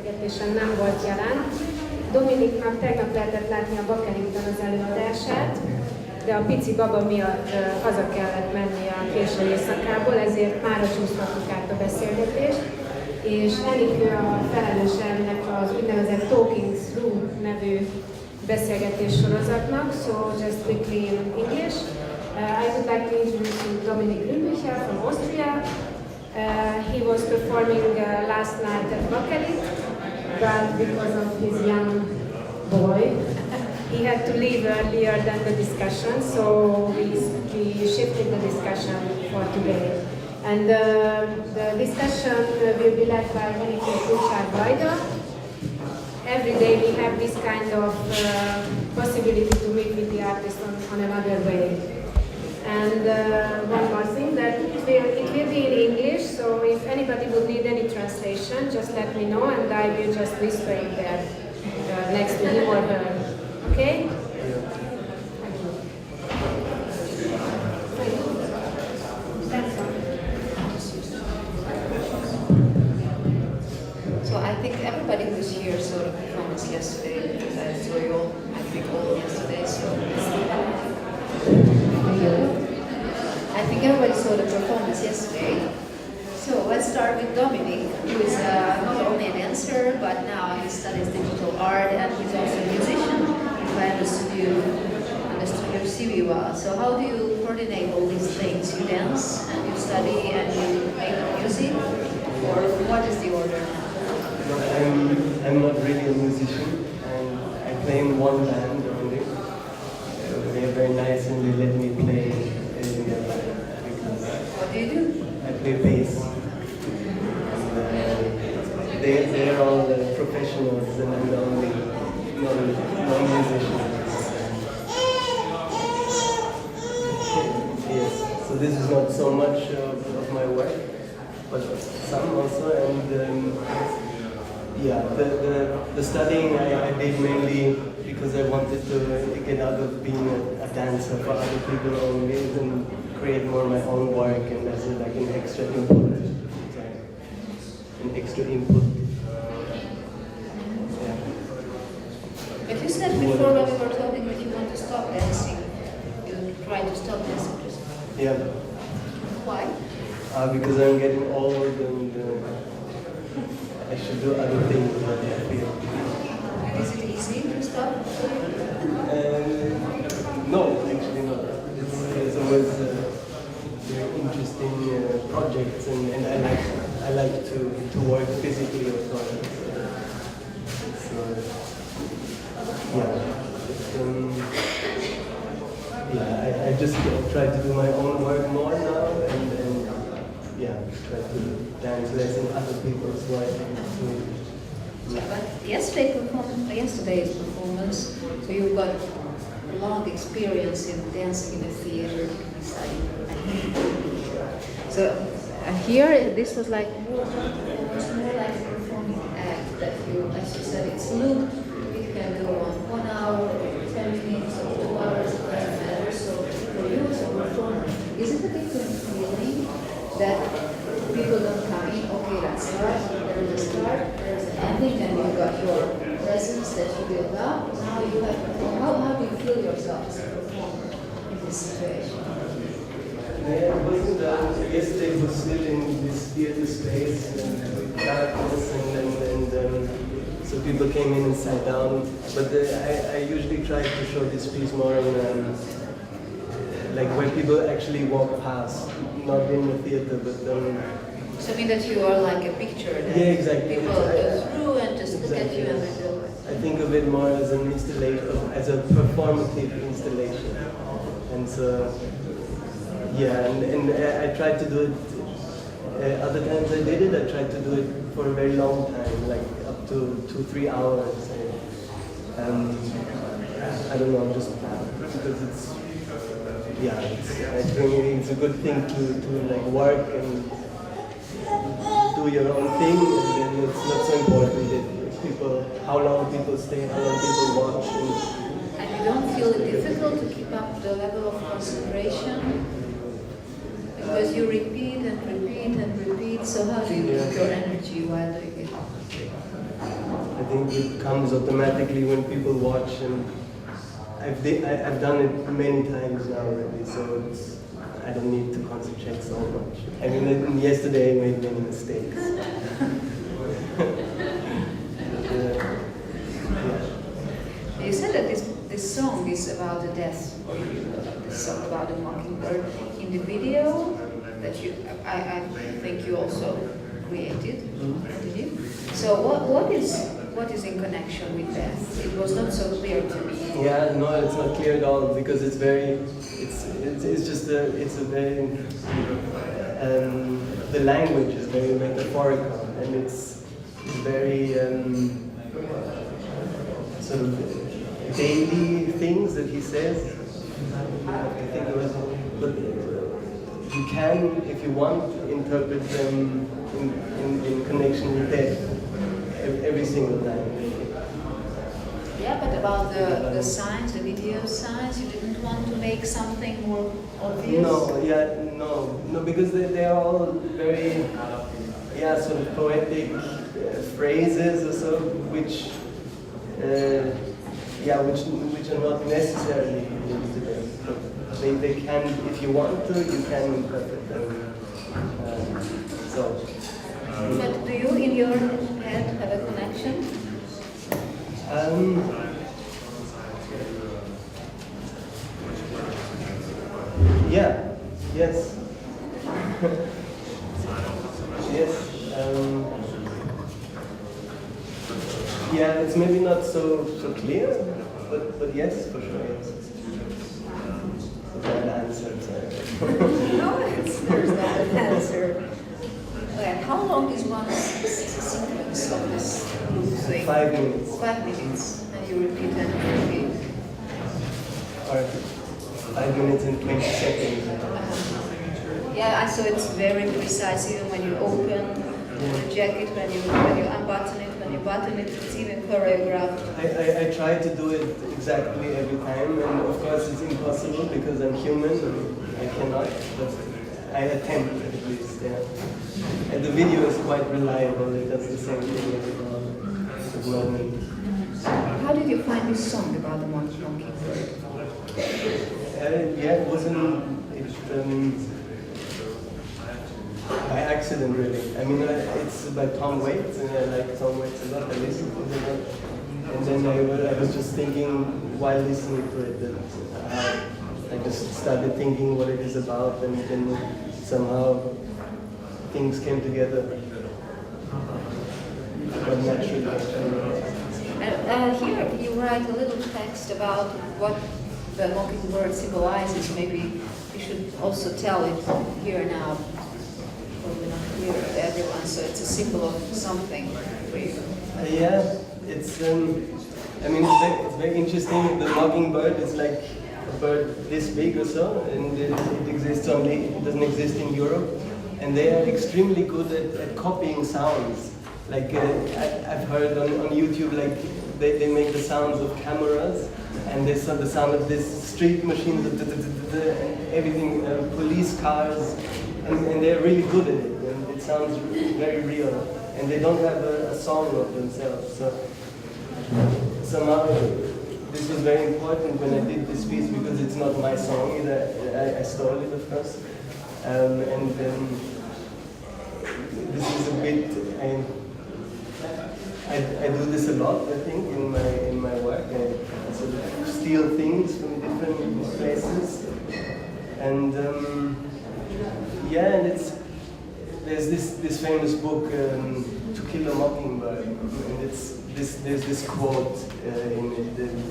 beszélgetésen nem volt jelen. Dominiknak tegnap lehetett látni a Mockingbird az előadását, de a pici baba miatt haza kellett menni a késő éjszakából, ezért mára csúsztattuk át a beszélgetést. És Enikő a felelőse ennek az úgynevezett Talking Through nevű beszélgetés sorozatnak, so just quickly in English. I would like to introduce you Dominik Grünbühel from Austria. He was performing last night at Mockingbird, but because of his young boy, he had to leave earlier than the discussion, so we shifted the discussion for today. And the discussion will be led by Enikő Kulcsár-Vajda. Every day we have this kind of possibility to meet with the artist on another way. And one more thing, that it will be in English, so if anybody would need any translation, just let me know and I will just whisper it there next to him or her. Okay? Thank you. So I think everybody who's here saw the performance yesterday, because I saw you all, I think all yesterday, so I think everybody saw the performance yesterday. So let's start with Dominik, who is not only a dancer, but now he studies digital art and he's also a musician. If I understood your CV well. So how do you coordinate all these things? You dance and you study and you make music, or what is the order? I'm not really a musician, and I play in one band only. They're very nice and they let me play in their band. What do you do? I play bass. And they're all professionals and I'm the only non-musician. Yes, so this is not so much of my work, but some also. And yeah, the studying I did mainly because I wanted to get out of being a dancer for other people only and create more my own work, and as like an extra input. Yeah. But you said before when we were talking that you want to stop dancing. You try to stop dancing. Yeah. Why? Because I'm getting old and I should do other things that I feel. And is it easy to stop? No, actually not. It's always very interesting projects, and I like to work physically on projects. So I just try to do my own work more now, and try to dance less in other people's work. But yesterday's performance, so you've got a long experience in dancing in the theater. So here, this was like more like a performing act that you, as you said, it's looped. It can go on 1 hour, 10 minutes, or 2 hours. It doesn't matter. So for you as a performer, is it a different feeling that people don't come in? Okay, let's start. There is a start. There is an ending, and you've got your presence that you build up. Now you have performed. How do you feel yourself as a performer in this situation? Yeah, it wasn't yesterday was still in this theater space with darkness and so people came in and sat down. But I usually try to show this piece more in like where people actually walk past, not in the theater, but So I mean that you are like a picture that exactly. people go through and just look at you and they go. I think of it more as an installation, as a performative installation, and so. Yeah, and I tried to do it, other times I did it, I tried to do it for a very long time, like up to 2-3 hours. I don't know, just because I think it's a good thing to like work and do your own thing, and then it's not so important if how long people stay, how long people watch. And you don't feel it difficult to keep up the level of concentration? Because you repeat and repeat and repeat, so how do you keep your energy while doing it? I think it comes automatically when people watch, and I've done it many times now already, so I don't need to concentrate so much. I mean, yesterday I made many mistakes. You said that this song is about the death, or this song about the Mockingbird. In the video that I think you also created, did you? So what is in connection with death? It was not so clear to me. Yeah, no, it's not clear at all because it's very, it's a very, the language is very metaphorical and it's very sort of daily things that he says. I think it was, but you can, if you want, interpret them in connection with death every single time. Yeah, but about the signs, the video signs, you didn't want to make something more obvious? No, because they are all very, sort of poetic phrases or so, which are not necessarily used today. They can, if you want to, you can interpret them. But do you, in your head, have a connection? Yes. Yes. It's maybe not so clear, but yes, for sure, yes. That answer, sorry. No, there's not an answer. Okay, how long is one sequence of this thing? 5 minutes. 5 minutes, and you repeat and repeat. Or 5 minutes and 20 seconds. Yeah, so it's very precise, even when you open the jacket, when you unbutton it, when you button it, it's even choreographed. I try to do it exactly every time, and of course it's impossible because I'm human and I cannot, but I attempt at least, yeah. And the video is quite reliable, it does the same thing as well. How did you find this song about the Mockingbird? It wasn't by accident, really. I mean, it's by Tom Waits, and I like Tom Waits a lot. I listen to it a lot. And then I was just thinking while listening to it that I just started thinking what it is about, and then somehow things came together quite naturally. Here you write a little text about what the Mockingbird symbolizes. Maybe you should also tell it here now. We're not clear to everyone, so it's a symbol of something for you. It's it's very interesting. The Mockingbird is like a bird this big or so, and it doesn't exist in Europe, and they are extremely good at copying sounds. Like I've heard on YouTube, like they make the sounds of cameras, and they saw the sound of this street machines, and everything, police cars, and they're really good at it, and it sounds very real, and they don't have a song of themselves. So somehow this was very important when I did this piece because it's not my song either. I stole it, of course, and this is a bit. I do this a lot, I think, in my work. I sort of steal things from different places, and and there's this famous book, To Kill a Mockingbird, and there's this quote in it.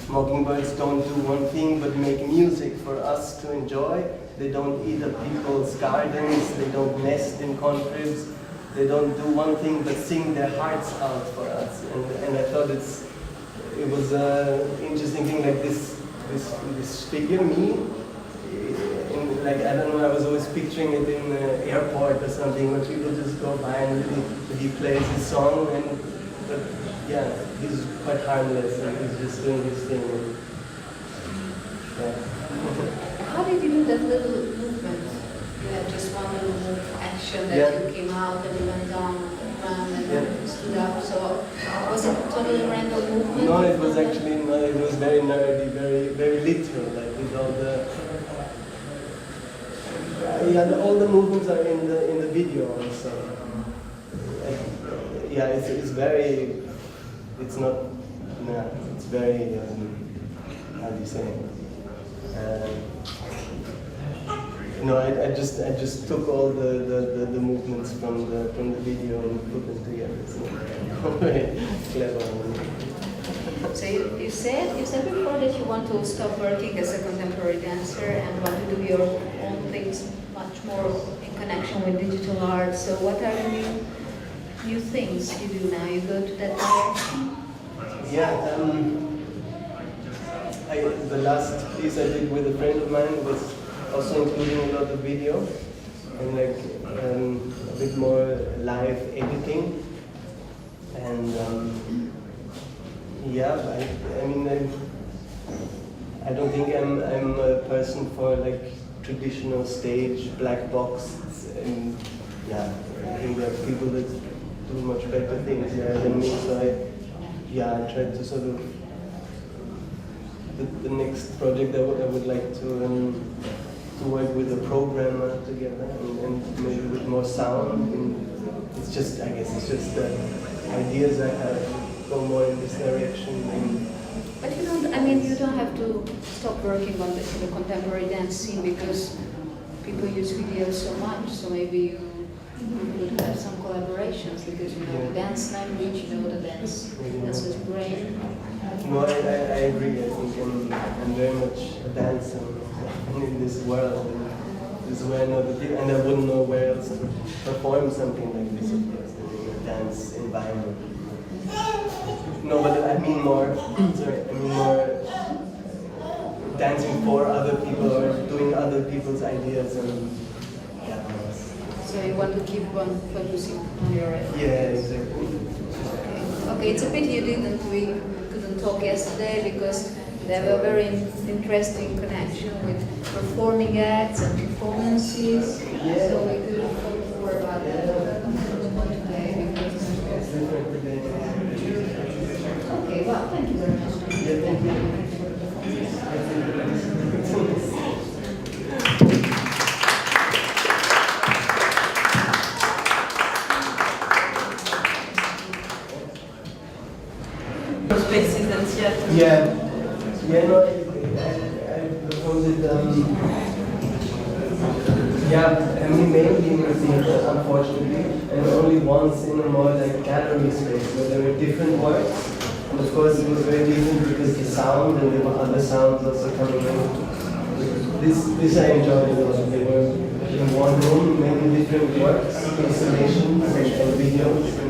Mockingbirds don't do one thing but make music for us to enjoy. They don't eat up people's gardens. They don't nest in concretes. They don't do one thing but sing their hearts out for us. And I thought it was an interesting thing, like this figure, me. Like, I don't know, I was always picturing it in the airport or something where people just go by and he plays his song, but he's quite harmless and he's just doing his thing. How did you do that little movement? You had just one little action that you came out and you went down. around and stood up. So was it totally random movement? No, it was actually no, it was very nerdy, very literal, like with all the all the movements are in the video also. Yeah, it's very, it's not, no, it's very, how do you say? No, I just took all the movements from the video and put them together. So very clever. So you said before that you want to stop working as a contemporary dancer and want to do your own things much more in connection with digital art. So what are the new things you do now? You go to that direction? Yeah, the last piece I did with a friend of mine was also including a lot of video and like a bit more live editing. And yeah, I mean, I don't think I'm a person for like traditional stage black box. And yeah, I think there are people that do much better things than me. So I tried to sort of the next project I would like to work with a programmer together and maybe with more sound. And it's just, I guess it's just the ideas I have go more in this direction. But you don't, I mean, you don't have to stop working on this in the contemporary dance scene because people use videos so much, so maybe you could have some collaborations because you know the dance language, you know the dancer's brain. No, I agree. I think I'm very much a dancer in this world. And this is where I know the people, and I wouldn't know where else to perform something like this, of course, in a dance environment. No, but I mean more, dancing for other people or doing other people's ideas and yeah. So you want to keep on focusing on your Yeah, exactly. Okay, it's a pity we couldn't talk yesterday because they have a very interesting connection with performing acts and performances. Yeah. So we could talk more about that today because It's different today. okay, well, thank you very much. Yeah, thank you. Yeah, no, I proposed it, I mean mainly in the theater, unfortunately, and only once in a more like gallery space where there were different works. And of course it was very different because the sound and there were other sounds also coming in. This I enjoyed a lot. They were in one room, many different works, installations and videos.